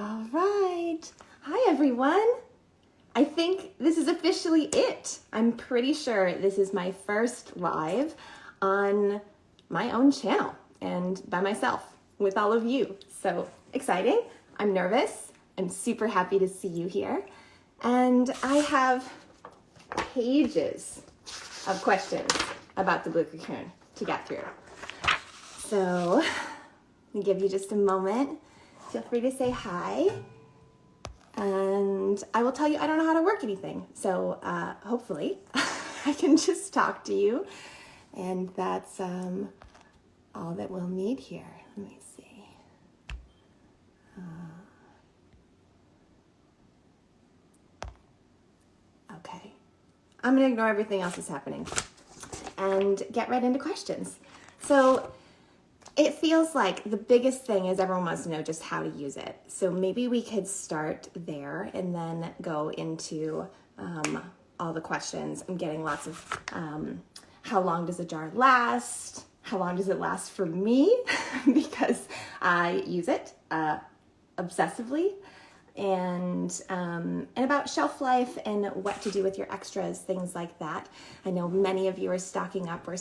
All right. Hi, everyone. I think this is officially it. I'm pretty sure this is my first live on my own channel and by myself with all of you. So exciting. I'm nervous. I'm super happy to see you here. And I have pages of questions about the Blue Cocoon to get through. So let me give you just a moment. Feel free to say hi. And I will tell you I don't know how to work anything. So hopefully I can just talk to you. And that's all that we'll need here. Let me see. Okay. I'm going to ignore everything else that's happening and get right into questions. So it feels like the biggest thing is everyone wants to know just how to use it. So maybe we could start there and then go into all the questions. I'm getting lots of how long does a jar last? How long does it last for me? Because I use it obsessively. And about shelf life and what to do with your extras, things like that. I know many of you are stocking up. We're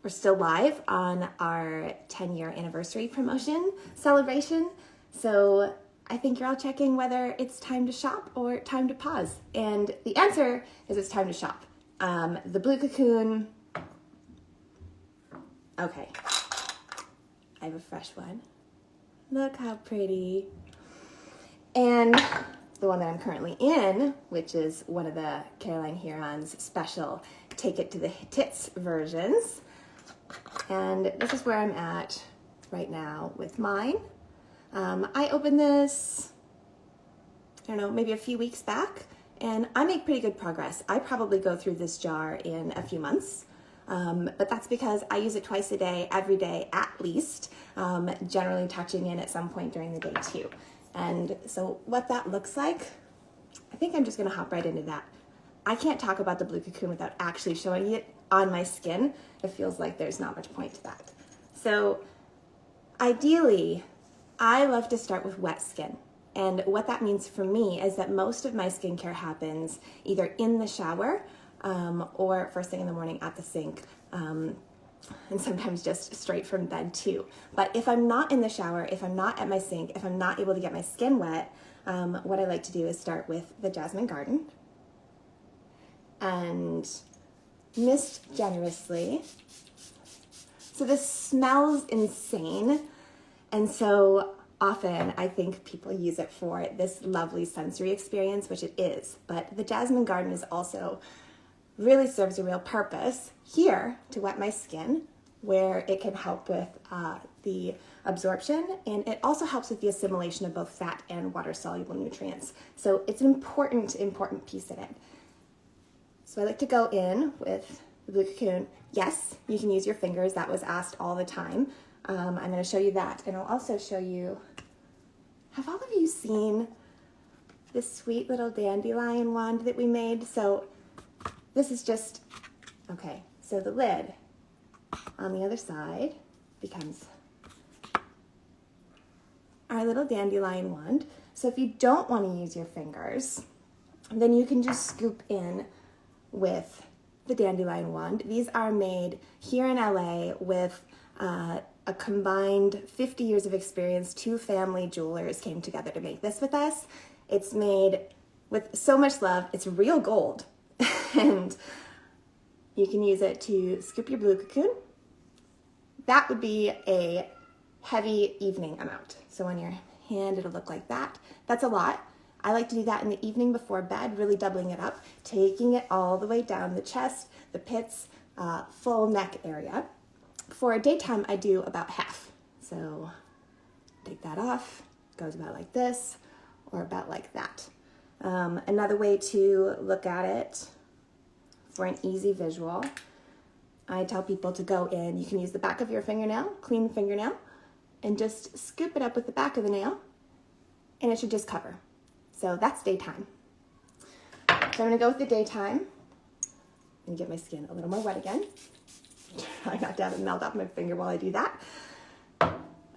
still live on our 10-year anniversary promotion celebration. So I think you're all checking whether it's time to shop or time to pause. And the answer is it's time to shop. The Blue Cocoon, okay, I have a fresh one. Look how pretty. And the one that I'm currently in, which is one of the Caroline Huron's special Take It to the Tits versions. And this is where I'm at right now with mine. I opened this, I don't know, maybe a few weeks back, and I make pretty good progress. I probably go through this jar in a few months. But that's because I use it twice a day, every day at least, generally touching in at some point during the day too. And so what that looks like, I think I'm just gonna hop right into that. I can't talk about the Blue Cocoon without actually showing it on my skin. It feels like there's not much point to that. So ideally, I love to start with wet skin. And what that means for me is that most of my skincare happens either in the shower or first thing in the morning at the sink, and sometimes just straight from bed too. But if I'm not in the shower, if I'm not at my sink, if I'm not able to get my skin wet, what I like to do is start with the Jasmine Garden and mist generously. So this smells insane, and so often I think people use it for this lovely sensory experience, which it is, but the Jasmine Garden is also really serves a real purpose here to wet my skin, where it can help with the absorption, and it also helps with the assimilation of both fat and water-soluble nutrients. So it's an important piece in it. So I like to go in with the Blue Cocoon. Yes, you can use your fingers. That was asked all the time. I'm going to show you that, and I'll also show you, have all of you seen this sweet little dandelion wand that we made? So this is just, okay, so the lid on the other side becomes our little dandelion wand. So if you don't want to use your fingers, then you can just scoop in with the dandelion wand. These are made here in LA with a combined 50 years of experience. Two family jewelers came together to make this with us. It's made with so much love. It's real gold. And you can use it to scoop your Blue Cocoon. That would be a heavy evening amount. So on your hand, it'll look like that. That's a lot. I like to do that in the evening before bed, really doubling it up, taking it all the way down the chest, the pits, full neck area. For daytime, I do about half. So take that off, goes about like this, or about like that. Another way to look at it for an easy visual, I tell people to go in, you can use the back of your fingernail, clean the fingernail, and just scoop it up with the back of the nail, and it should just cover. So that's daytime. So I'm gonna go with the daytime and get my skin a little more wet again. Try not to have it melt off my finger while I do that.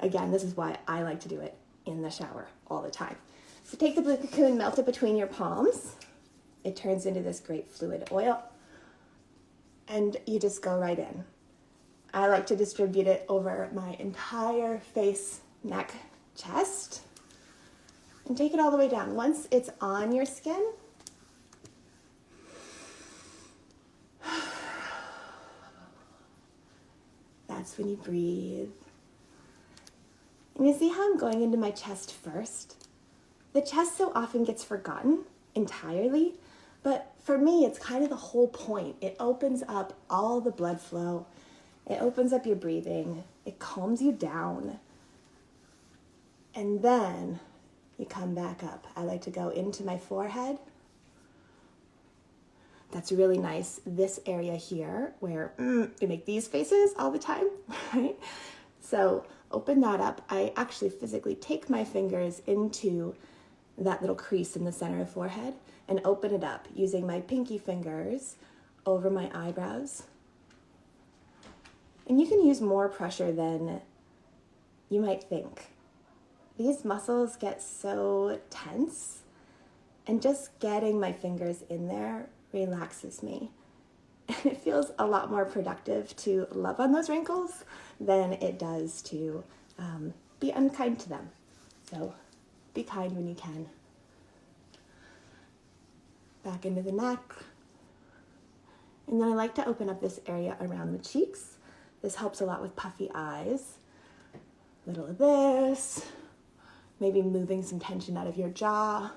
Again, this is why I like to do it in the shower all the time. So take the Blue Cocoon, melt it between your palms. It turns into this great fluid oil, and you just go right in. I like to distribute it over my entire face, neck, chest, and take it all the way down. Once it's on your skin, that's when you breathe. And you see how I'm going into my chest first? The chest so often gets forgotten entirely, but for me, it's kind of the whole point. It opens up all the blood flow. It opens up your breathing. It calms you down. And then you come back up. I like to go into my forehead. That's really nice. This area here where we make these faces all the time, right? So open that up. I actually physically take my fingers into that little crease in the center of the forehead and open it up using my pinky fingers over my eyebrows. And you can use more pressure than you might think. These muscles get so tense, and just getting my fingers in there relaxes me. And it feels a lot more productive to love on those wrinkles than it does to be unkind to them. So be kind when you can. Back into the neck. And then I like to open up this area around the cheeks. This helps a lot with puffy eyes. A little of this. Maybe moving some tension out of your jaw.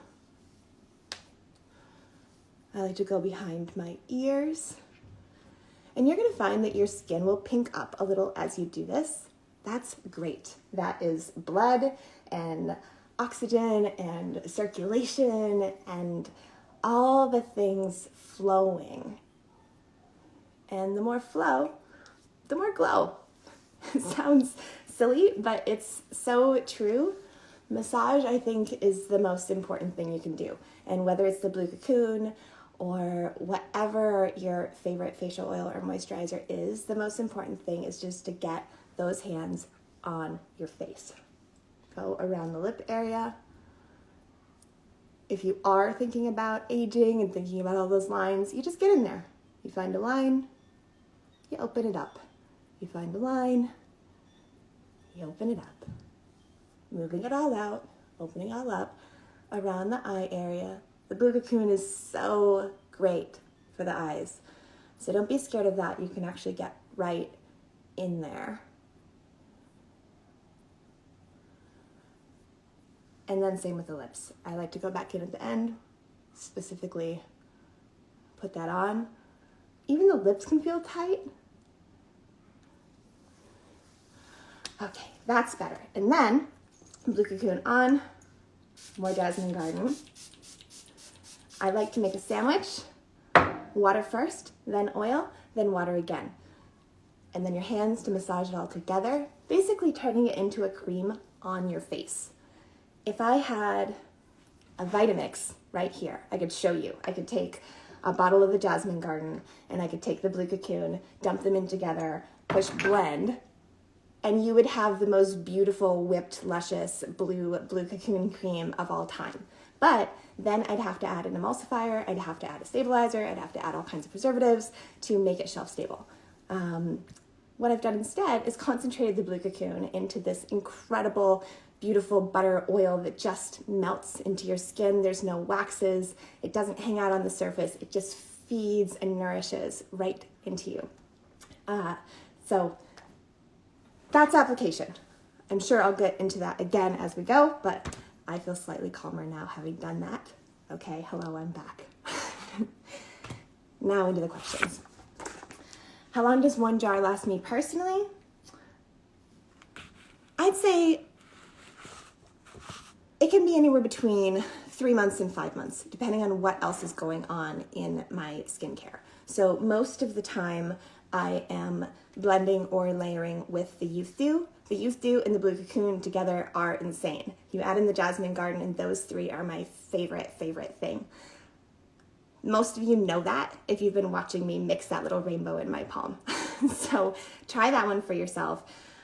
I like to go behind my ears. And you're going to find that your skin will pink up a little as you do this. That's great. That is blood and oxygen and circulation and all the things flowing. And the more flow, the more glow. It sounds silly, but it's so true. Massage, I think, is the most important thing you can do. And whether it's the Blue Cocoon or whatever your favorite facial oil or moisturizer is, the most important thing is just to get those hands on your face. Go around the lip area. If you are thinking about aging and thinking about all those lines, you just get in there. You find a line, you open it up. You find a line, you open it up. Moving it all out, opening all up around the eye area. The Blue Cocoon is so great for the eyes. So don't be scared of that. You can actually get right in there. And then same with the lips. I like to go back in at the end, specifically put that on. Even the lips can feel tight. Okay, that's better. And then Blue Cocoon on, more Jasmine Garden. I like to make a sandwich, water first, then oil, then water again. And then your hands to massage it all together, basically turning it into a cream on your face. If I had a Vitamix right here, I could show you. I could take a bottle of the Jasmine Garden and I could take the Blue Cocoon, dump them in together, push blend, and you would have the most beautiful, whipped, luscious Blue Cocoon cream of all time. But then I'd have to add an emulsifier, I'd have to add a stabilizer, I'd have to add all kinds of preservatives to make it shelf stable. What I've done instead is concentrated the Blue Cocoon into this incredible, beautiful butter oil that just melts into your skin. There's no waxes, it doesn't hang out on the surface, it just feeds and nourishes right into you. So that's application. I'm sure I'll get into that again as we go, but I feel slightly calmer now having done that. Okay, hello, I'm back. Now into the questions. How long does one jar last me personally? I'd say it can be anywhere between 3 months and 5 months, depending on what else is going on in my skincare. So most of the time I am blending or layering with the Youth Dew. The Youth Dew and the Blue Cocoon together are insane. You add in the Jasmine Garden and those three are my favorite thing. Most of you know that if you've been watching me mix that little rainbow in my palm. So try that one for yourself.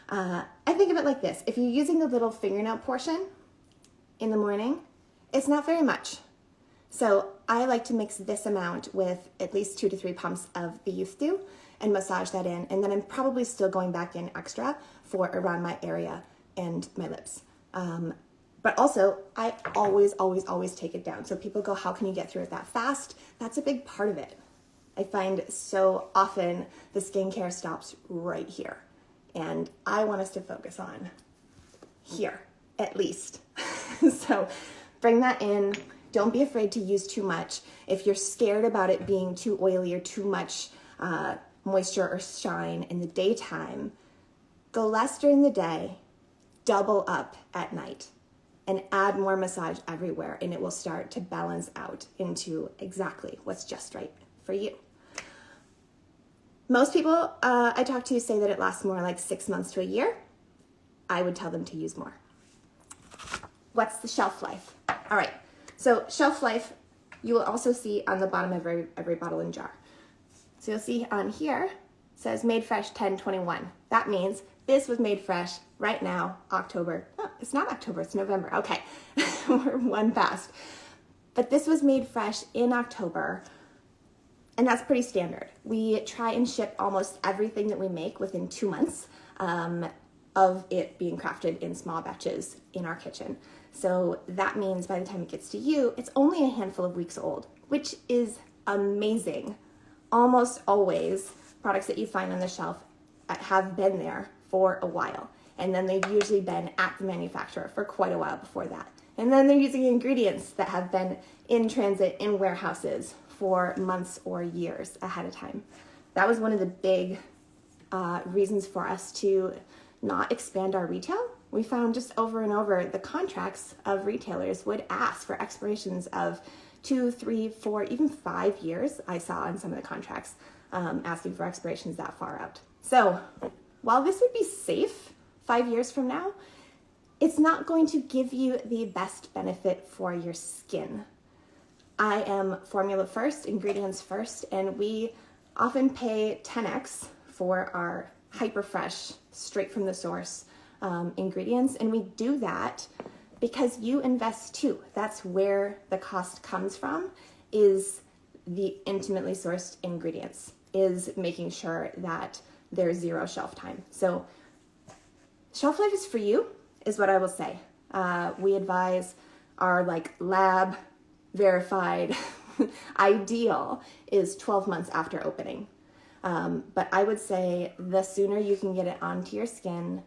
I think of it like this. If you're using the little fingernail portion, in the morning, it's not very much. So I like to mix this amount with at least 2 to 3 pumps of the youth dew and massage that in. And then I'm probably still going back in extra for around my area and my lips. But also, I always take it down. So people go, how can you get through it that fast? That's a big part of it. I find so often the skincare stops right here. And I want us to focus on here, at least. So bring that in. Don't be afraid to use too much. If you're scared about it being too oily or too much moisture or shine in the daytime, go less during the day, double up at night, and add more massage everywhere, and it will start to balance out into exactly what's just right for you. Most people I talk to say that it lasts more like 6 months to a year. I would tell them to use more. What's the shelf life? All right, so shelf life, you will also see on the bottom of every bottle and jar. So you'll see on here, it says made fresh 10/21. That means this was made fresh right now, October. Oh, it's not October, it's November. Okay, we're one past. But this was made fresh in October, and that's pretty standard. We try and ship almost everything that we make within 2 months of it being crafted in small batches in our kitchen. So that means by the time it gets to you, it's only a handful of weeks old, which is amazing. Almost always, products that you find on the shelf have been there for a while. And then they've usually been at the manufacturer for quite a while before that. And then they're using ingredients that have been in transit in warehouses for months or years ahead of time. That was one of the big reasons for us to not expand our retail. We found just over and over the contracts of retailers would ask for expirations of 2, 3, 4, even 5 years. I saw on some of the contracts asking for expirations that far out. So while this would be safe 5 years from now, it's not going to give you the best benefit for your skin. I am formula first, ingredients first, and we often pay 10x for our hyper fresh, straight from the source ingredients, and we do that because you invest too. That's where the cost comes from, is the intimately sourced ingredients, is making sure that there's zero shelf time. So shelf life is for you, is what I will say. We advise our lab verified ideal is 12 months after opening. But I would say the sooner you can get it onto your skin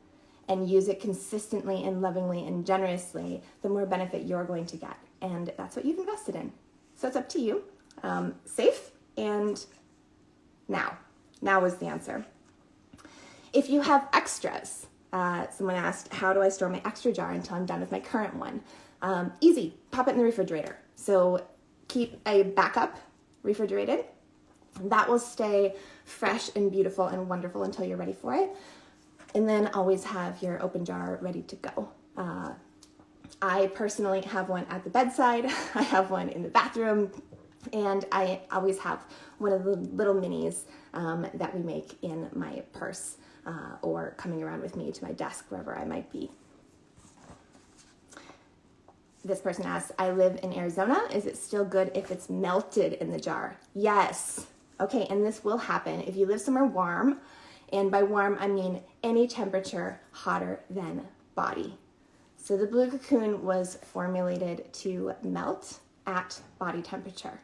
and use it consistently and lovingly and generously, the more benefit you're going to get. And that's what you've invested in. So it's up to you. Safe and now. Now is the answer. If you have extras, someone asked, how do I store my extra jar until I'm done with my current one? Easy, pop it in the refrigerator. So keep a backup refrigerated. That will stay fresh and beautiful and wonderful until you're ready for it. And then always have your open jar ready to go. I personally have one at the bedside. I have one in the bathroom. And I always have one of the little minis that we make in my purse or coming around with me to my desk, wherever I might be. This person asks, I live in Arizona. Is it still good if it's melted in the jar? Yes. Okay, and this will happen if you live somewhere warm. And by warm, I mean any temperature hotter than body. So the Blue Cocoon was formulated to melt at body temperature.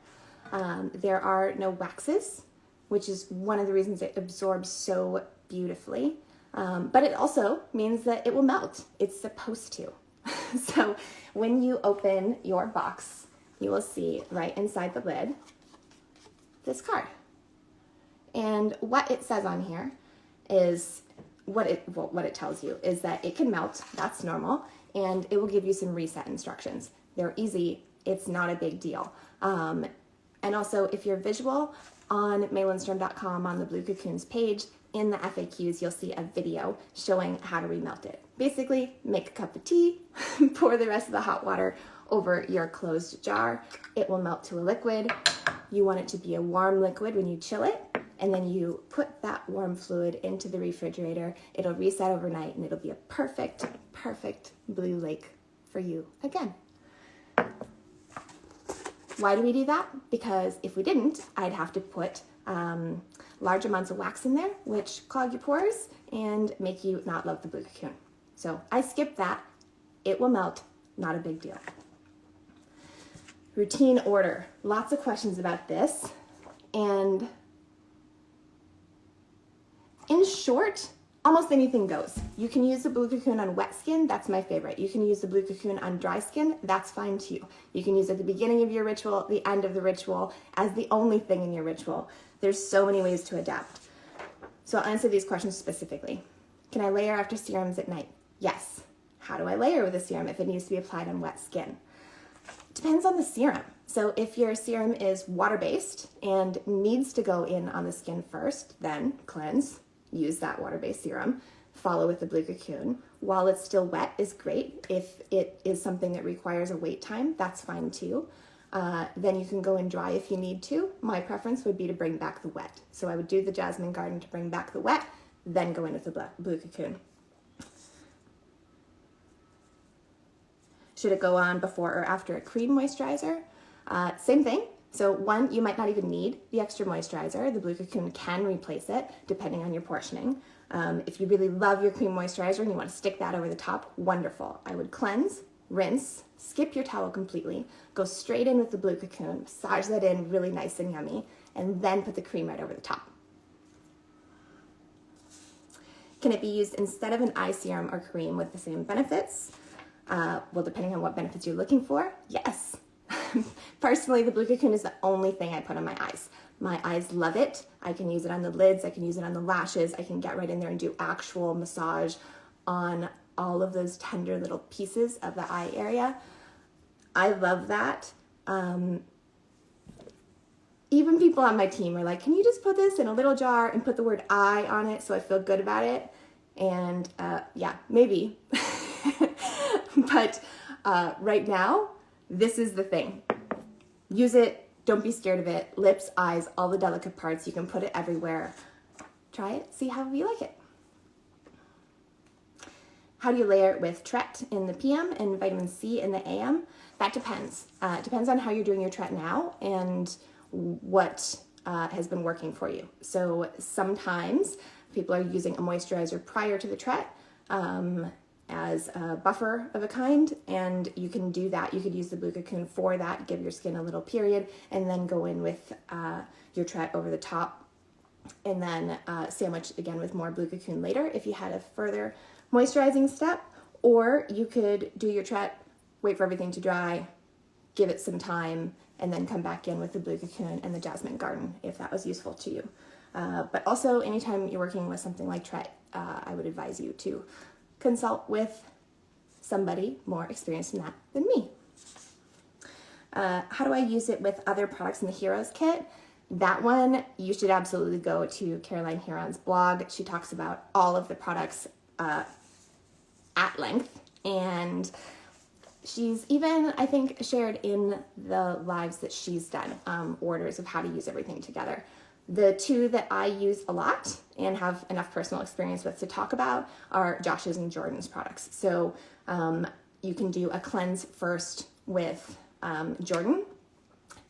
There are no waxes, which is one of the reasons it absorbs so beautifully. But it also means that it will melt. It's supposed to. So when you open your box, you will see right inside the lid this card. And what it says on here is what it tells you is that it can melt. That's normal. And it will give you some reset instructions. They're easy. It's not a big deal. And also, if you're visual, on lindstrom.com on the Blue Cocoons page, in the FAQs, you'll see a video showing how to remelt it. Basically, make a cup of tea, pour the rest of the hot water over your closed jar. It will melt to a liquid. You want it to be a warm liquid when you chill it, and then you put that warm fluid into the refrigerator. It'll reset overnight, and it'll be a perfect Blue Lake for you again. Why do we do that? Because if we didn't, I'd have to put large amounts of wax in there, which clog your pores and make you not love the Blue Cocoon. So I skip that. It will melt, not a big deal. Routine order. Lots of questions about this. And in short, almost anything goes. You can use the Blue Cocoon on wet skin, that's my favorite. You can use the Blue Cocoon on dry skin, that's fine too. You can use it at the beginning of your ritual, the end of the ritual, as the only thing in your ritual. There's so many ways to adapt. So I'll answer these questions specifically. Can I layer after serums at night? Yes. How do I layer with a serum if it needs to be applied on wet skin? Depends on the serum. So if your serum is water-based and needs to go in on the skin first, then cleanse, use that water-based serum, follow with the Blue Cocoon. While it's still wet is great. If it is something that requires a wait time, that's fine too. Then you can go in dry if you need to. My preference would be to bring back the wet. So I would do the Jasmine Garden to bring back the wet, then go in with the Blue Cocoon. Should it go on before or after a cream moisturizer? Same thing. So one, you might not even need the extra moisturizer. The Blue Cocoon can replace it depending on your portioning. If you really love your cream moisturizer and you want to stick that over the top, wonderful. I would cleanse, rinse, skip your towel completely, go straight in with the Blue Cocoon, massage that in really nice and yummy, and then put the cream right over the top. Can it be used instead of an eye serum or cream with the same benefits? Well, depending on what benefits you're looking for, yes. Personally, the Blue Cocoon is the only thing I put on my eyes. My eyes love it. I can use it on the lids, I can use it on the lashes, I can get right in there and do actual massage on all of those tender little pieces of the eye area. I love that. Even people on my team are like, can you just put this in a little jar and put the word "I" on it so I feel good about it? And yeah, maybe. But right now, this is the thing. Use it. Don't be scared of it. Lips, eyes, all the delicate parts. You can put it everywhere. Try it. See how you like it. How do you layer it with Tret in the PM and vitamin C in the AM? That depends. It depends on how you're doing your Tret now and what has been working for you. So sometimes people are using a moisturizer prior to the Tret as a buffer of a kind, and you can do that. You could use the Blue Cocoon for that, give your skin a little period, and then go in with your Tret over the top, and then sandwich again with more Blue Cocoon later if you had a further moisturizing step. Or you could do your Tret, wait for everything to dry, give it some time, and then come back in with the Blue Cocoon and the Jasmine Garden if that was useful to you. But also anytime you're working with something like Tret, I would advise you to consult with somebody more experienced in that than me. How do I use it with other products in the Heroes Kit? That one, you should absolutely go to Caroline Huron's blog. She talks about all of the products at length, and she's even, I think, shared in the lives that she's done orders of how to use everything together. The two that I use a lot and have enough personal experience with to talk about are Josh's and Jordan's products. So you can do a cleanse first with Jordan,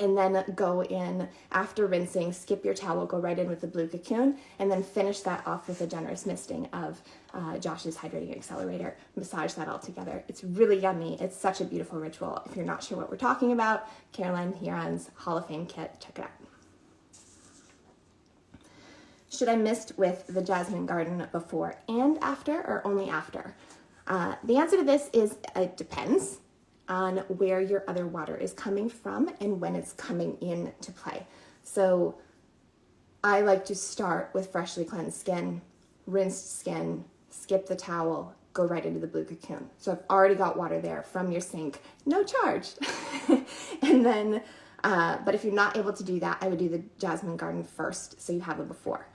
and then go in after rinsing, skip your towel, go right in with the Blue Cocoon, and then finish that off with a generous misting of Josh's Hydrating Accelerator. Massage that all together. It's really yummy. It's such a beautiful ritual. If you're not sure what we're talking about, Caroline Huron's Hall of Fame kit, check it out. Should I mist with the Jasmine Garden before and after, or only after? The answer to this is it depends on where your other water is coming from and when it's coming into play. So I like to start with freshly cleansed skin, rinsed skin, skip the towel, go right into the Blue Cocoon. So I've already got water there from your sink, no charge. And then, but if you're not able to do that, I would do the Jasmine Garden first so you have a before.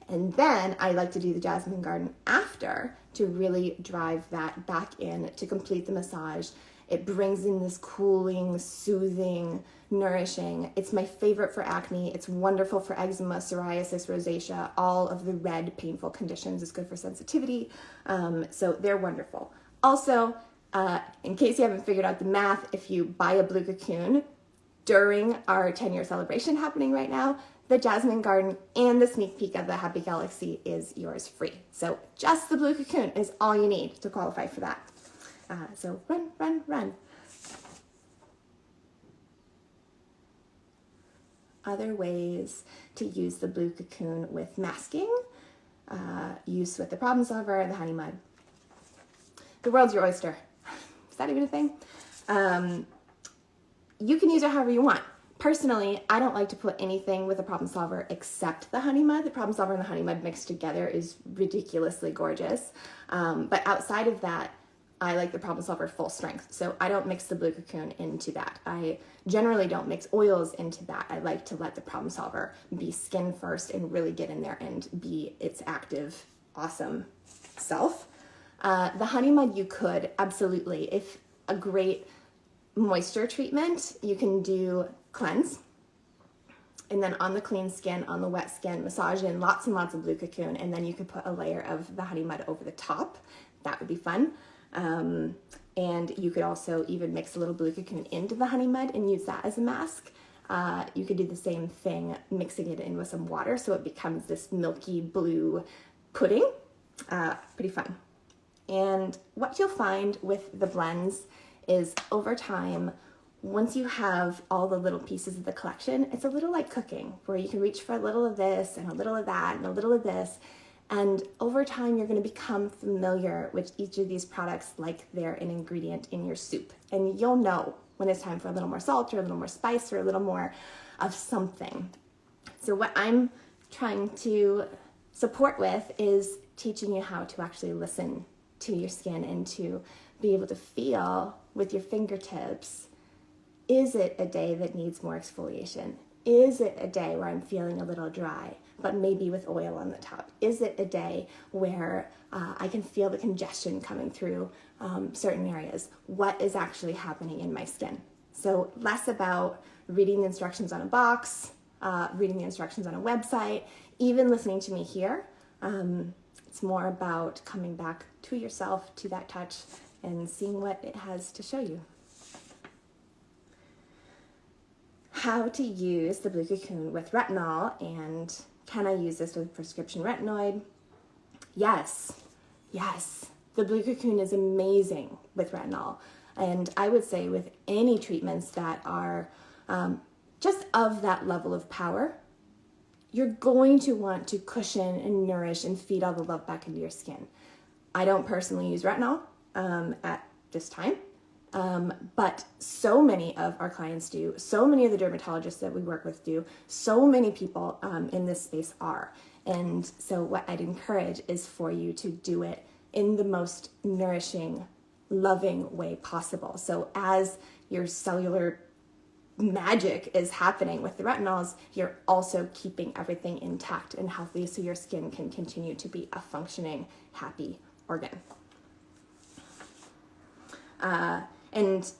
And then I like to do the Jasmine Garden after to really drive that back in to complete the massage. It brings in this cooling, soothing, nourishing. It's my favorite for acne. It's wonderful for eczema, psoriasis, rosacea, all of the red, painful conditions. It's good for sensitivity. So they're wonderful. Also, In case you haven't figured out the math, if you buy a Blue Cocoon during our 10-year celebration happening right now, the Jasmine Garden and the sneak peek of the Happy Galaxy is yours free. So just the Blue Cocoon is all you need to qualify for that. So run, run, run. Other ways to use the Blue Cocoon with masking, use with the Problem Solver, the Honey Mud. The world's your oyster. Is that even a thing? You can use it however you want. Personally, I don't like to put anything with a Problem Solver except the Honey Mud. The Problem Solver and the Honey Mud mixed together is ridiculously gorgeous. But outside of that, I like the Problem Solver full strength. So I don't mix the Blue Cocoon into that. I generally don't mix oils into that. I like to let the Problem Solver be skin first and really get in there and be its active, awesome self. The Honey Mud you could, absolutely. If a great moisture treatment, you can do cleanse. And then on the clean skin, on the wet skin, massage in lots and lots of Blue Cocoon, and then you could put a layer of the Honey Mud over the top. That would be fun. And you could also even mix a little Blue Cocoon into the Honey Mud and use that as a mask. You could do the same thing, mixing it in with some water so it becomes this milky blue pudding. Pretty fun. And what you'll find with the blends is over time, once you have all the little pieces of the collection, it's a little like cooking, where you can reach for a little of this and a little of that and a little of this. And over time, you're going to become familiar with each of these products like they're an ingredient in your soup. And you'll know when it's time for a little more salt or a little more spice or a little more of something. So what I'm trying to support with is teaching you how to actually listen to your skin and to be able to feel with your fingertips, is it a day that needs more exfoliation? Is it a day where I'm feeling a little dry, but maybe with oil on the top? Is it a day where I can feel the congestion coming through certain areas? What is actually happening in my skin? So less about reading the instructions on a box, reading the instructions on a website, even listening to me here. It's more about coming back to yourself, to that touch, and seeing what it has to show you. How to use the Blue Cocoon with retinol, and can I use this with prescription retinoid? Yes, yes. The Blue Cocoon is amazing with retinol. And I would say with any treatments that are just of that level of power, you're going to want to cushion and nourish and feed all the love back into your skin. I don't personally use retinol at this time. But so many of our clients do, so many of the dermatologists that we work with do, so many people in this space are. And so what I'd encourage is for you to do it in the most nourishing, loving way possible. So as your cellular magic is happening with the retinols, you're also keeping everything intact and healthy so your skin can continue to be a functioning, happy organ. And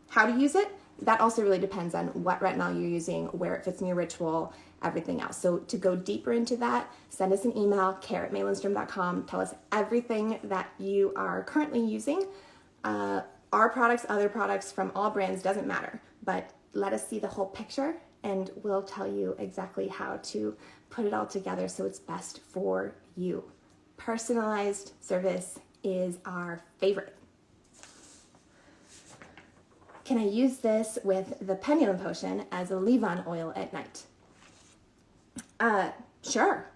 how to use it, that also really depends on what retinol you're using, where it fits in your ritual, everything else. So to go deeper into that, send us an email, care@lindstrom.com. Tell us everything that you are currently using. Our products, other products from all brands, doesn't matter. But let us see the whole picture and we'll tell you exactly how to put it all together so it's best for you. Personalized service is our favorite. Can I use this with the pendulum potion as a leave-on oil at night? Sure.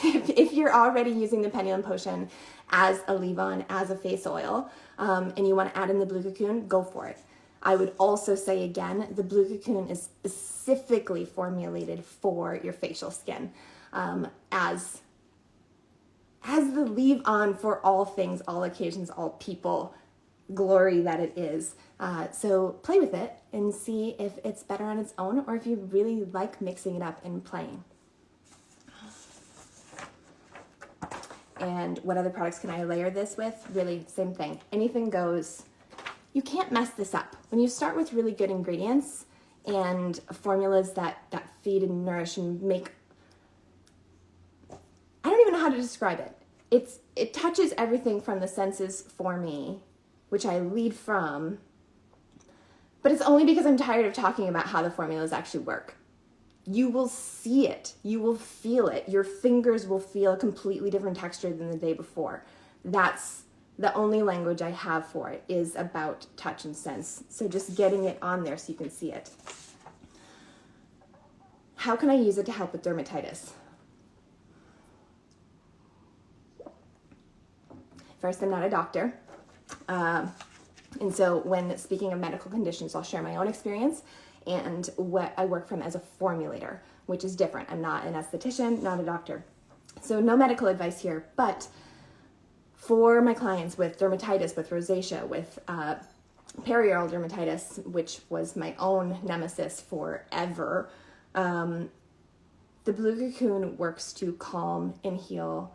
If you're already using the pendulum potion as a leave-on, as a face oil, and you want to add in the Blue Cocoon, go for it. I would also say again, the Blue Cocoon is specifically formulated for your facial skin as the leave-on for all things, all occasions, all people, glory that it is. So play with it and see if it's better on its own or if you really like mixing it up and playing. And what other products can I layer this with? Really, same thing. Anything goes. You can't mess this up. When you start with really good ingredients and formulas that feed and nourish and make, I don't even know how to describe it. It touches everything from the senses for me which I lead from, but it's only because I'm tired of talking about how the formulas actually work. You will see it. You will feel it. Your fingers will feel a completely different texture than the day before. That's the only language I have for it, is about touch and sense. So just getting it on there so you can see it. How can I use it to help with dermatitis? First, I'm not a doctor. And so when speaking of medical conditions, I'll share my own experience and what I work from as a formulator, which is different. I'm not an esthetician, not a doctor. So no medical advice here, but for my clients with dermatitis, with rosacea, with perioral dermatitis, which was my own nemesis forever, the Blue Cocoon works to calm and heal.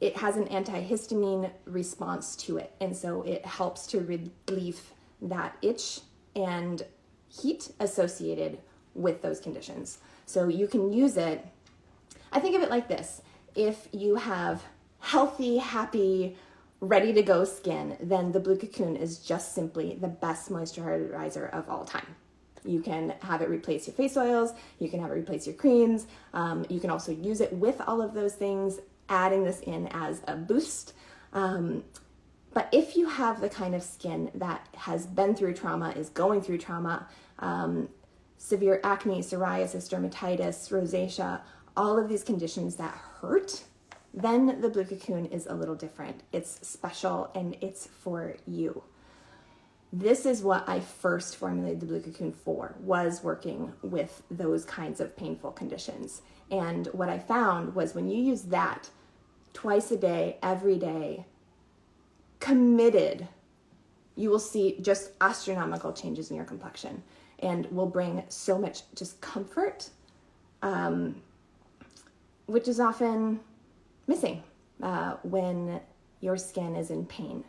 It has an antihistamine response to it, and so it helps to relieve that itch and heat associated with those conditions. So you can use it. I think of it like this. If you have healthy, happy, ready to go skin, then the Blue Cocoon is just simply the best moisturizer of all time. You can have it replace your face oils. You can have it replace your creams. You can also use it with all of those things, adding this in as a boost. But if you have the kind of skin that has been through trauma, is going through trauma, severe acne, psoriasis, dermatitis, rosacea, all of these conditions that hurt, then the Blue Cocoon is a little different. It's special and it's for you. This is what I first formulated the Blue Cocoon for, was working with those kinds of painful conditions. And what I found was when you use that twice a day, every day, committed, you will see just astronomical changes in your complexion and will bring so much just comfort, which is often missing when your skin is in pain.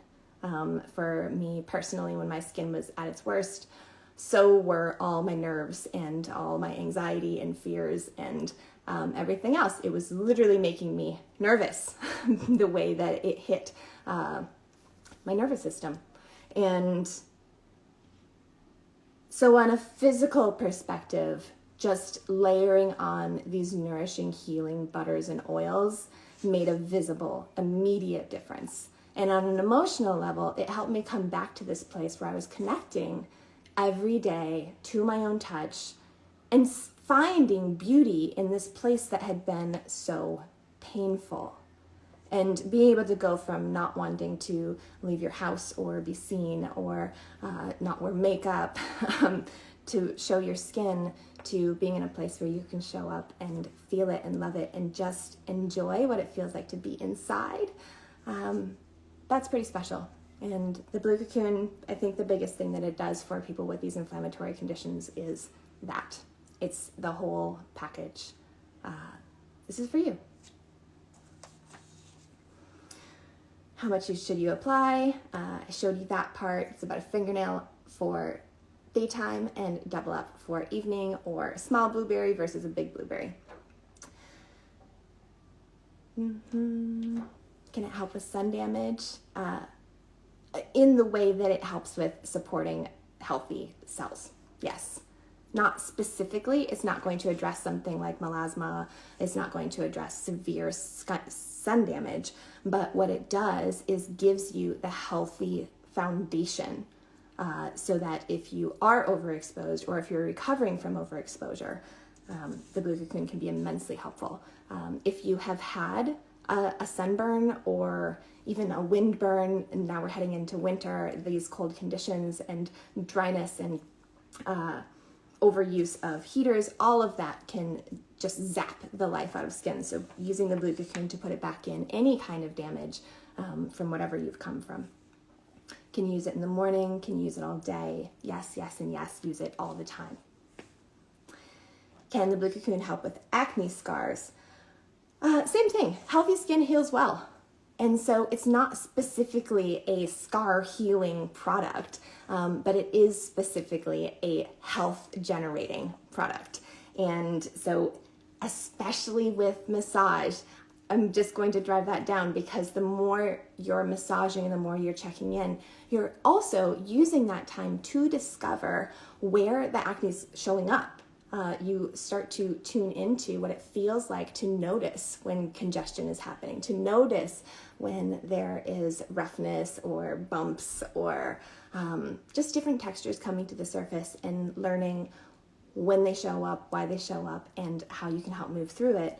For me personally, when my skin was at its worst, so were all my nerves and all my anxiety and fears and everything else. It was literally making me nervous, the way that it hit my nervous system. And so on a physical perspective, just layering on these nourishing, healing butters and oils made a visible, immediate difference. And on an emotional level, it helped me come back to this place where I was connecting every day to my own touch and finding beauty in this place that had been so painful. And being able to go from not wanting to leave your house or be seen or not wear makeup to show your skin, to being in a place where you can show up and feel it and love it and just enjoy what it feels like to be inside. That's pretty special. And the Blue Cocoon, I think the biggest thing that it does for people with these inflammatory conditions is that. It's the whole package. This is for you. How much should you apply? I showed you that part. It's about a fingernail for daytime and double up for evening, or a small blueberry versus a big blueberry. Can it help with sun damage? In the way that it helps with supporting healthy cells, yes. Not specifically, it's not going to address something like melasma, it's not going to address severe sun damage, but what it does is gives you the healthy foundation so that if you are overexposed or if you're recovering from overexposure, the Blue Cocoon can be immensely helpful. If you have had a sunburn or even a windburn, and now we're heading into winter, these cold conditions and dryness and overuse of heaters, all of that can just zap the life out of skin. So using the Blue Cocoon to put it back in any kind of damage from whatever you've come from. Can use it in the morning, can use it all day. Yes, yes, and yes, use it all the time. Can the Blue Cocoon help with acne scars? Same thing, healthy skin heals well. And so it's not specifically a scar healing product, but it is specifically a health generating product. And so especially with massage, I'm just going to drive that down, because the more you're massaging and the more you're checking in, you're also using that time to discover where the acne is showing up. You start to tune into what it feels like to notice when congestion is happening, to notice when there is roughness or bumps or just different textures coming to the surface, and learning when they show up, why they show up, and how you can help move through it.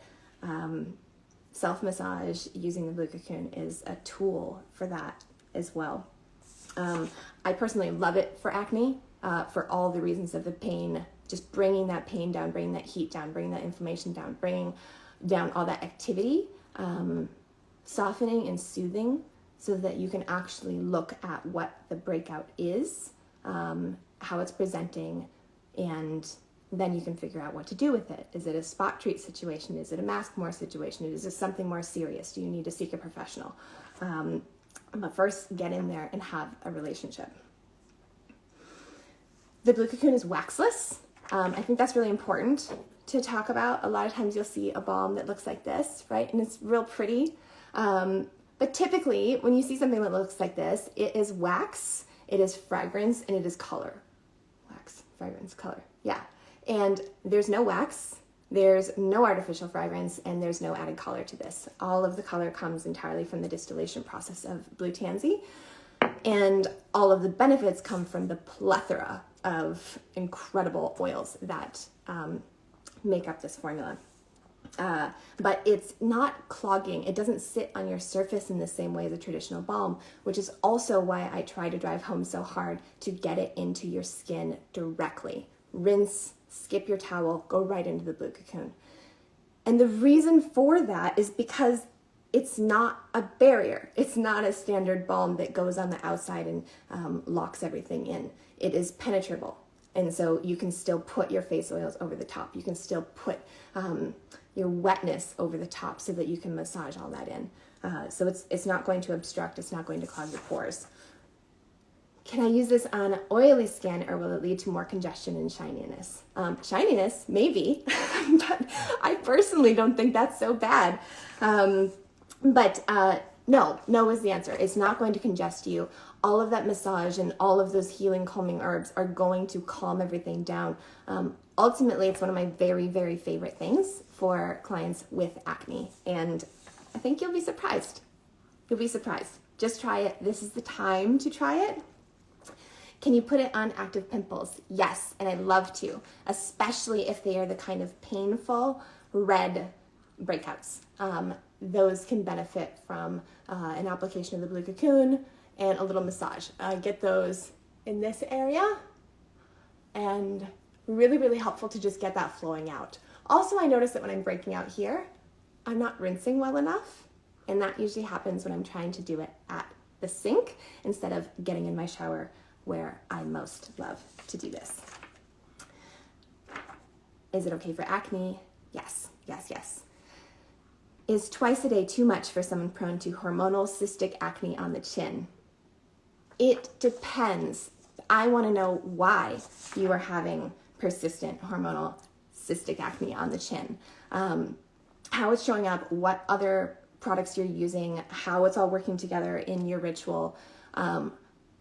Self-massage using the Blue Cocoon is a tool for that as well. I personally love it for acne, for all the reasons of the pain, just bringing that pain down, bringing that heat down, bringing that inflammation down, bringing down all that activity, softening and soothing, so that you can actually look at what the breakout is, how it's presenting, and then you can figure out what to do with it. Is it a spot treat situation? Is it a mask more situation? Is this something more serious? Do you need to seek a professional? But first, get in there and have a relationship. The Blue Cocoon is waxless. I think that's really important to talk about. A lot of times you'll see a balm that looks like this, right? And it's real pretty. But typically, when you see something that looks like this, it is wax, it is fragrance, and it is color. Wax, fragrance, color. Yeah. And there's no wax, there's no artificial fragrance, and there's no added color to this. All of the color comes entirely from the distillation process of blue tansy, and all of the benefits come from the plethora of incredible oils that make up this formula. But it's not clogging. It doesn't sit on your surface in the same way as a traditional balm, which is also why I try to drive home so hard to get it into your skin directly. Rinse, skip your towel, go right into the Blue Cocoon. And the reason for that is because it's not a barrier. It's not a standard balm that goes on the outside and locks everything in. It is penetrable. And so you can still put your face oils over the top. You can still put your wetness over the top so that you can massage all that in. So it's not going to obstruct. It's not going to clog your pores. Can I use this on oily skin, or will it lead to more congestion and shininess? Shininess, maybe, but I personally don't think that's so bad. No is the answer. It's not going to congest you. All of that massage and all of those healing, calming herbs are going to calm everything down. Ultimately, it's one of my very, very favorite things for clients with acne, and I think you'll be surprised. You'll be surprised. Just try it. This is the time to try it. Can you put it on active pimples? Yes, and I love to, especially if they are the kind of painful red breakouts. Those can benefit from an application of the Blue Cocoon and a little massage. Get those in this area, and really, really helpful to just get that flowing out. Also, I notice that when I'm breaking out here, I'm not rinsing well enough, and that usually happens when I'm trying to do it at the sink instead of getting in my shower, where I most love to do this. Is it okay for acne? Yes, yes, yes. Is twice a day too much for someone prone to hormonal cystic acne on the chin? It depends. I want to know why you are having persistent hormonal cystic acne on the chin. How it's showing up, what other products you're using, how it's all working together in your ritual.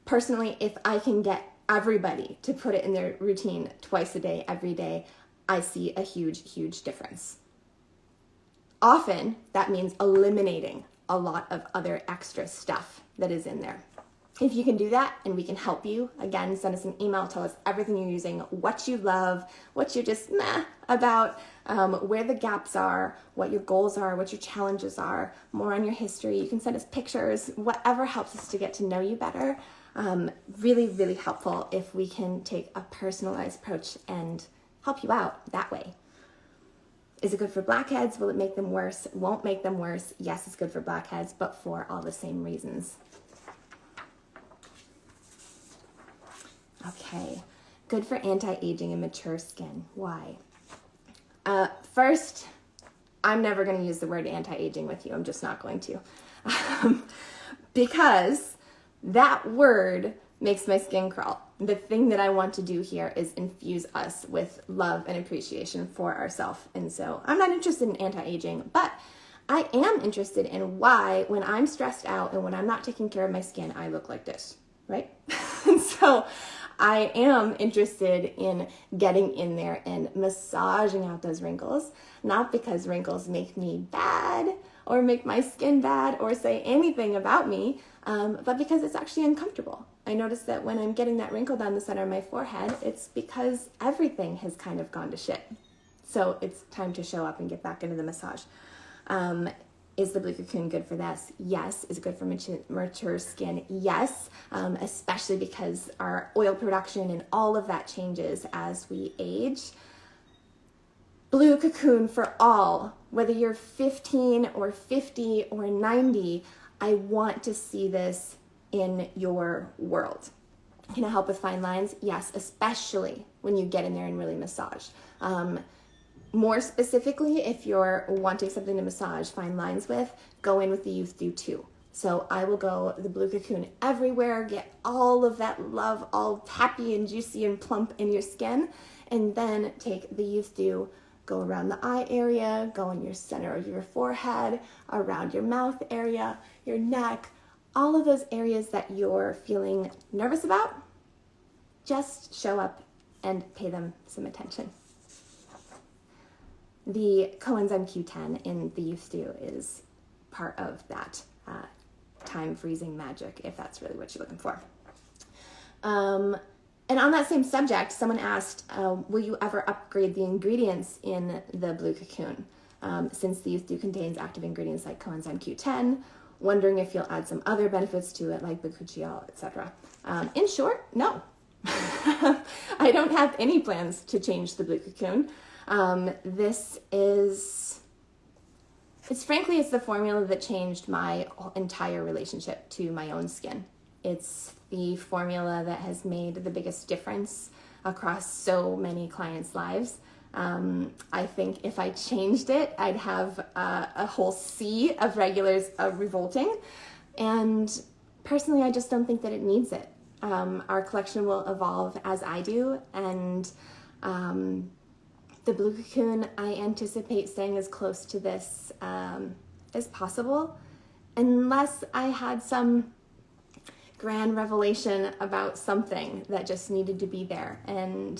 Personally, if I can get everybody to put it in their routine twice a day, every day, I see a huge, huge difference. Often, that means eliminating a lot of other extra stuff that is in there. If you can do that and we can help you, again, send us an email, tell us everything you're using, what you love, what you're just meh about, where the gaps are, what your goals are, what your challenges are, more on your history. You can send us pictures, whatever helps us to get to know you better. Really, really helpful if we can take a personalized approach and help you out that way. Is it good for blackheads? Will it make them worse? Won't make them worse. Yes, it's good for blackheads, but for all the same reasons. Okay, good for anti-aging and mature skin. Why? First, I'm never going to use the word anti-aging with you. I'm just not going to. Because that word makes my skin crawl. The thing that I want to do here is infuse us with love and appreciation for ourselves. And so I'm not interested in anti-aging, but I am interested in why, when I'm stressed out and when I'm not taking care of my skin, I look like this, right? So I am interested in getting in there and massaging out those wrinkles, not because wrinkles make me bad or make my skin bad or say anything about me, but because it's actually uncomfortable. I notice that when I'm getting that wrinkle down the center of my forehead, it's because everything has kind of gone to shit. So it's time to show up and get back into the massage. Is the Blue Cocoon good for this? Yes. Is it good for mature skin? Yes, especially because our oil production and all of that changes as we age. Blue Cocoon for all, whether you're 15 or 50 or 90, I want to see this in your world. Can it help with fine lines? Yes, especially when you get in there and really massage. More specifically, if you're wanting something to massage fine lines with, go in with the Youth Dew 2. So I will go the Blue Cocoon everywhere, get all of that love all happy and juicy and plump in your skin, and then take the Youth Dew, go around the eye area, go in your center of your forehead, around your mouth area, your neck, all of those areas that you're feeling nervous about. Just show up and pay them some attention. The coenzyme Q10 in the Youth Dew is part of that time freezing magic, if that's really what you're looking for. And on that same subject, someone asked, will you ever upgrade the ingredients in the Blue Cocoon? Since the Youth Dew contains active ingredients like coenzyme Q10, wondering if you'll add some other benefits to it like bakuchiol, etc. In short, no. I don't have any plans to change the Blue Cocoon. It's the formula that changed my entire relationship to my own skin. It's the formula that has made the biggest difference across so many clients' lives. I think if I changed it, I'd have a whole sea of regulars revolting. And personally, I just don't think that it needs it. Our collection will evolve as I do, and the Blue Cocoon, I anticipate staying as close to this as possible, unless I had some grand revelation about something that just needed to be there. And,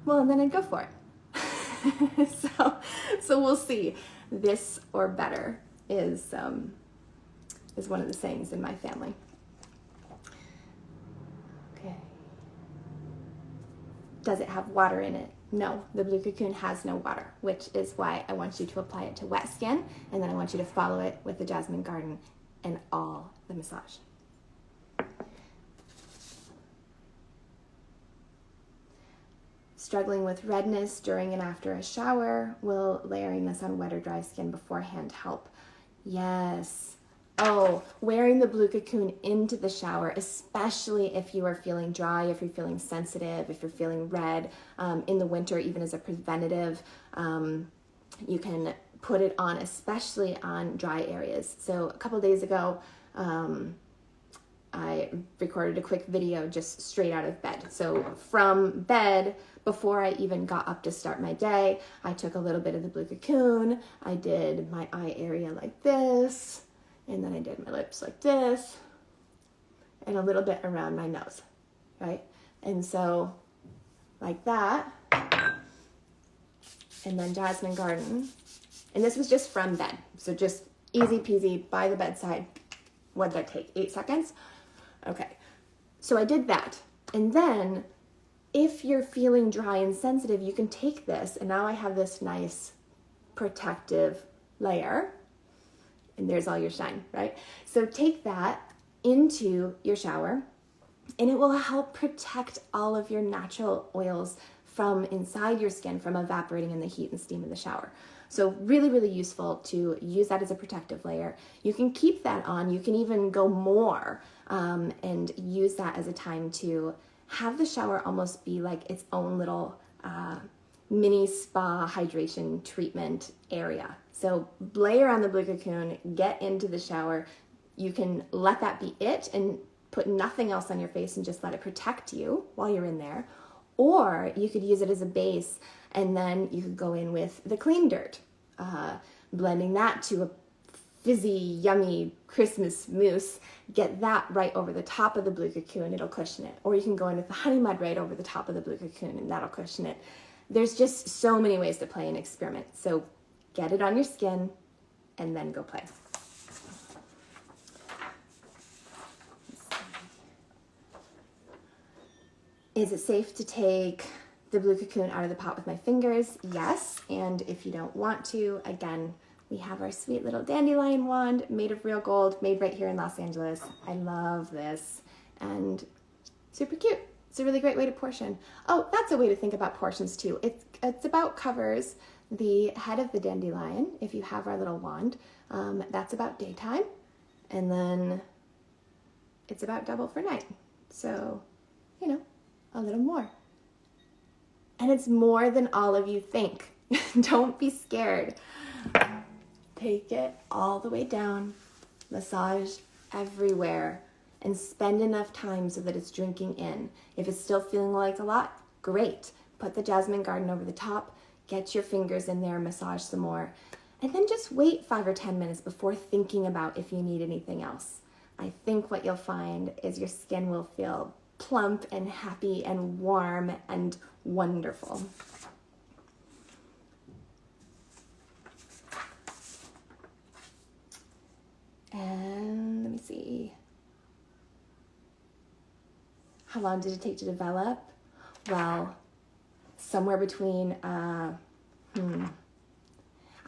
then I'd go for it. So we'll see. This or better is one of the sayings in my family. Okay. Does it have water in it? No, the Blue Cocoon has no water, which is why I want you to apply it to wet skin, and then I want you to follow it with the Jasmine Garden and all the massage. Struggling with redness during and after a shower, will layering this on wet or dry skin beforehand help? Yes. Oh, wearing the Blue Cocoon into the shower, especially if you are feeling dry, if you're feeling sensitive, if you're feeling red, in the winter, even as a preventative, you can put it on, especially on dry areas. So a couple days ago, I recorded a quick video just straight out of bed. So from bed, before I even got up to start my day, I took a little bit of the Blue Cocoon. I did my eye area like this, and then I did my lips like this, and a little bit around my nose, right? And so like that, and then Jasmine Garden. And this was just from bed. So just easy peasy by the bedside. What did that take? 8 seconds? Okay. So I did that. And then if you're feeling dry and sensitive, you can take this, and now I have this nice protective layer, and there's all your shine, right? So take that into your shower, and it will help protect all of your natural oils from inside your skin from evaporating in the heat and steam of the shower. So really, really useful to use that as a protective layer. You can keep that on. You can even go more and use that as a time to have the shower almost be like its own little mini spa hydration treatment area. So layer on the Blue Cocoon, get into the shower. You can let that be it and put nothing else on your face and just let it protect you while you're in there. Or you could use it as a base, and then you could go in with the clean dirt. blending that to a fizzy, yummy Christmas mousse, get that right over the top of the Blue Cocoon, it'll cushion it. Or you can go in with the honey mud right over the top of the Blue Cocoon, and that'll cushion it. There's just so many ways to play and experiment. So get it on your skin and then go play. Is it safe to take the Blue Cocoon out of the pot with my fingers? Yes, and if you don't want to, again, we have our sweet little dandelion wand made of real gold, made right here in Los Angeles. I love this, and super cute. It's a really great way to portion. Oh, that's a way to think about portions too. It's about covers the head of the dandelion, if you have our little wand. That's about daytime, and then it's about double for night. So, you know, a little more. And it's more than all of you think. Don't be scared. Take it all the way down, massage everywhere, and spend enough time so that it's drinking in. If it's still feeling like a lot, great. Put the Jasmine Garden over the top, get your fingers in there, massage some more, and then just wait 5 or 10 minutes before thinking about if you need anything else. I think what you'll find is your skin will feel plump and happy and warm and wonderful. And let me see. How long did it take to develop? Well, somewhere between, I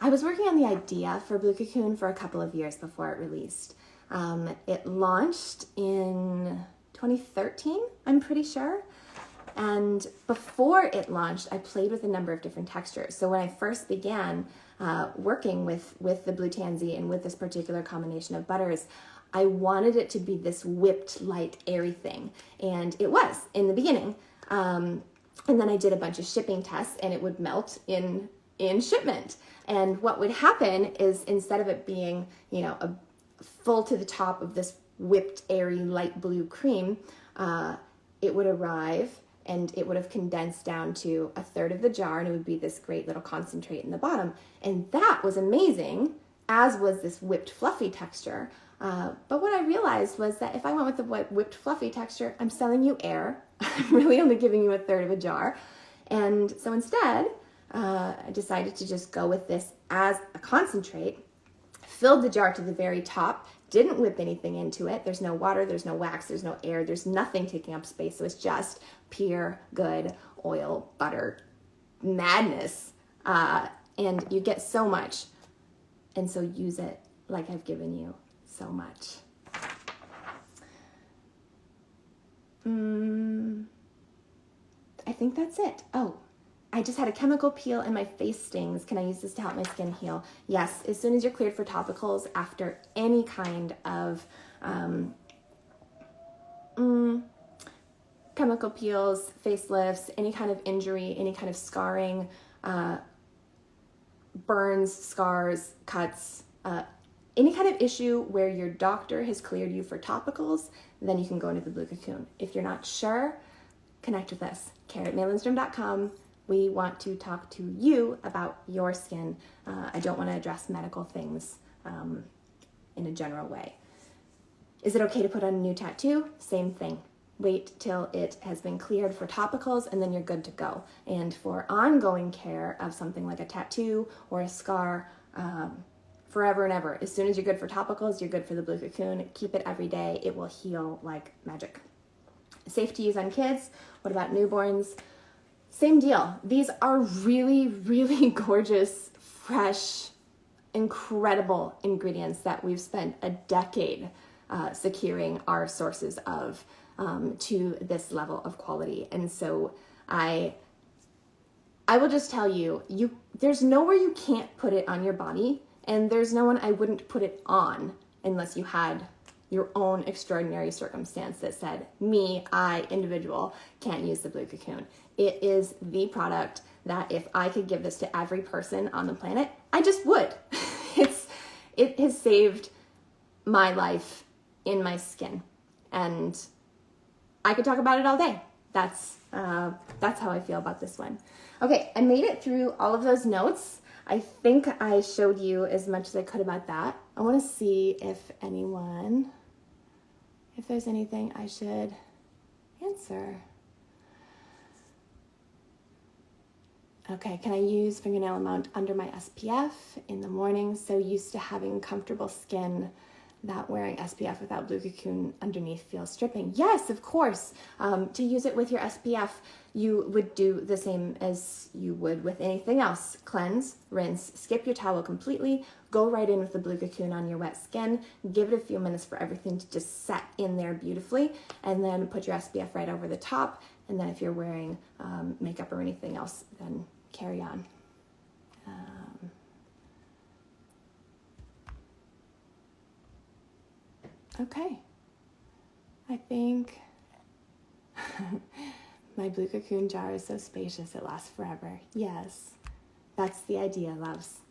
was working on the idea for Blue Cocoon for a couple of years before it released. It launched in 2013, I'm pretty sure. And before it launched, I played with a number of different textures. So when I first began working with the Blue Tansy and with this particular combination of butters, I wanted it to be this whipped, light, airy thing. And it was in the beginning. And then I did a bunch of shipping tests, and it would melt in shipment. And what would happen is, instead of it being, you know, a full to the top of this whipped, airy, light blue cream, it would arrive and it would have condensed down to a third of the jar, and it would be this great little concentrate in the bottom. And that was amazing, as was this whipped, fluffy texture. But what I realized was that if I went with the whipped, fluffy texture, I'm selling you air. I'm really only giving you a third of a jar. And so instead, I decided to just go with this as a concentrate, filled the jar to the very top, didn't whip anything into it. There's no water, there's no wax, there's no air, there's nothing taking up space. So it's just pure, good oil, butter madness. And you get so much. And so use it like I've given you so much. I think that's it. Oh, I just had a chemical peel and my face stings. Can I use this to help my skin heal? Yes, as soon as you're cleared for topicals after any kind of chemical peels, facelifts, any kind of injury, any kind of scarring, burns, scars, cuts, any kind of issue where your doctor has cleared you for topicals, then you can go into the Blue Cocoon. If you're not sure, connect with us, care@lindstrom.com. We want to talk to you about your skin. I don't want to address medical things in a general way. Is it okay to put on a new tattoo? Same thing. Wait till it has been cleared for topicals, and then you're good to go. And for ongoing care of something like a tattoo or a scar, forever and ever, as soon as you're good for topicals, you're good for the Blue Cocoon. Keep it every day. It will heal like magic. Safe to use on kids. What about newborns? Same deal. These are really, really gorgeous, fresh, incredible ingredients that we've spent a decade securing our sources of to this level of quality. And so I will just tell you, there's nowhere you can't put it on your body, and there's no one I wouldn't put it on unless you had your own extraordinary circumstance that said, individual, can't use the Blue Cocoon. It is the product that if I could give this to every person on the planet, I just would. It has saved my life in my skin, and I could talk about it all day. That's how I feel about this one. Okay, I made it through all of those notes. I think I showed you as much as I could about that. I want to see if there's anything I should answer. Okay, can I use fingernail amount under my SPF in the morning? So used to having comfortable skin that wearing SPF without Blue Cocoon underneath feels stripping. Yes, of course. To use it with your SPF, you would do the same as you would with anything else. Cleanse, rinse, skip your towel completely, go right in with the Blue Cocoon on your wet skin, give it a few minutes for everything to just set in there beautifully, and then put your SPF right over the top. And then if you're wearing makeup or anything else, then carry on. Okay, I think my Blue Cocoon jar is so spacious it lasts forever. Yes, that's the idea, loves.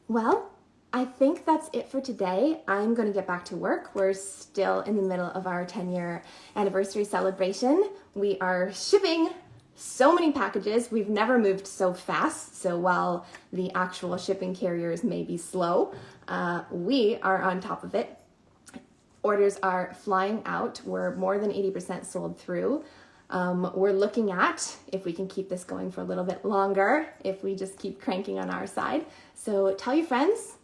Well, I think that's it for today. I'm going to get back to work. We're still in the middle of our 10-year anniversary celebration. We are shipping so many packages. We've never moved so fast. So while the actual shipping carriers may be slow, we are on top of it. Orders are flying out. We're more than 80% sold through. We're looking at if we can keep this going for a little bit longer, if we just keep cranking on our side. So tell your friends,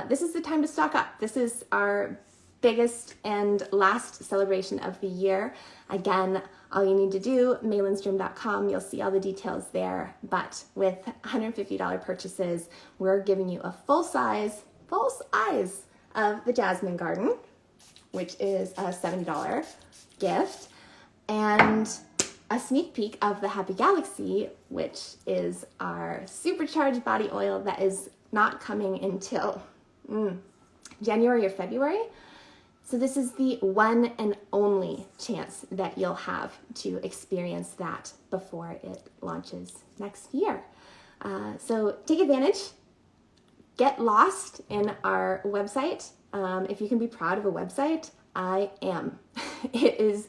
this is the time to stock up. This is our biggest and last celebration of the year. Again, all you need to do, Lindstrom.com, you'll see all the details there. But with $150 purchases, we're giving you a full size of the Jasmine Garden, which is a $70 gift, and a sneak peek of the Happy Galaxy, which is our supercharged body oil that is not coming until January or February. So this is the one and only chance that you'll have to experience that before it launches next year. So take advantage. Get lost in our website. If you can be proud of a website, I am. It is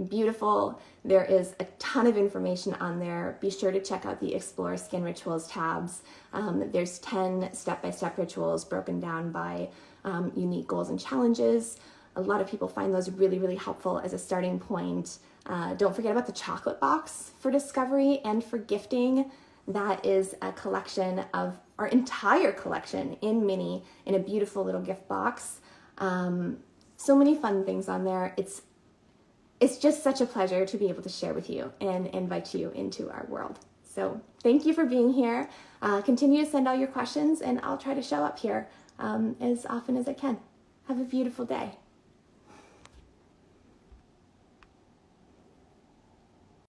beautiful. There is a ton of information on there. Be sure to check out the Explore Skin Rituals tabs. There's 10 step-by-step rituals broken down by unique goals and challenges. A lot of people find those really, really helpful as a starting point. Don't forget about the chocolate box for discovery and for gifting. That is a collection of our entire collection in mini in a beautiful little gift box. So many fun things on there. It's just such a pleasure to be able to share with you and invite you into our world. So thank you for being here. Continue to send all your questions and I'll try to show up here as often as I can. Have a beautiful day.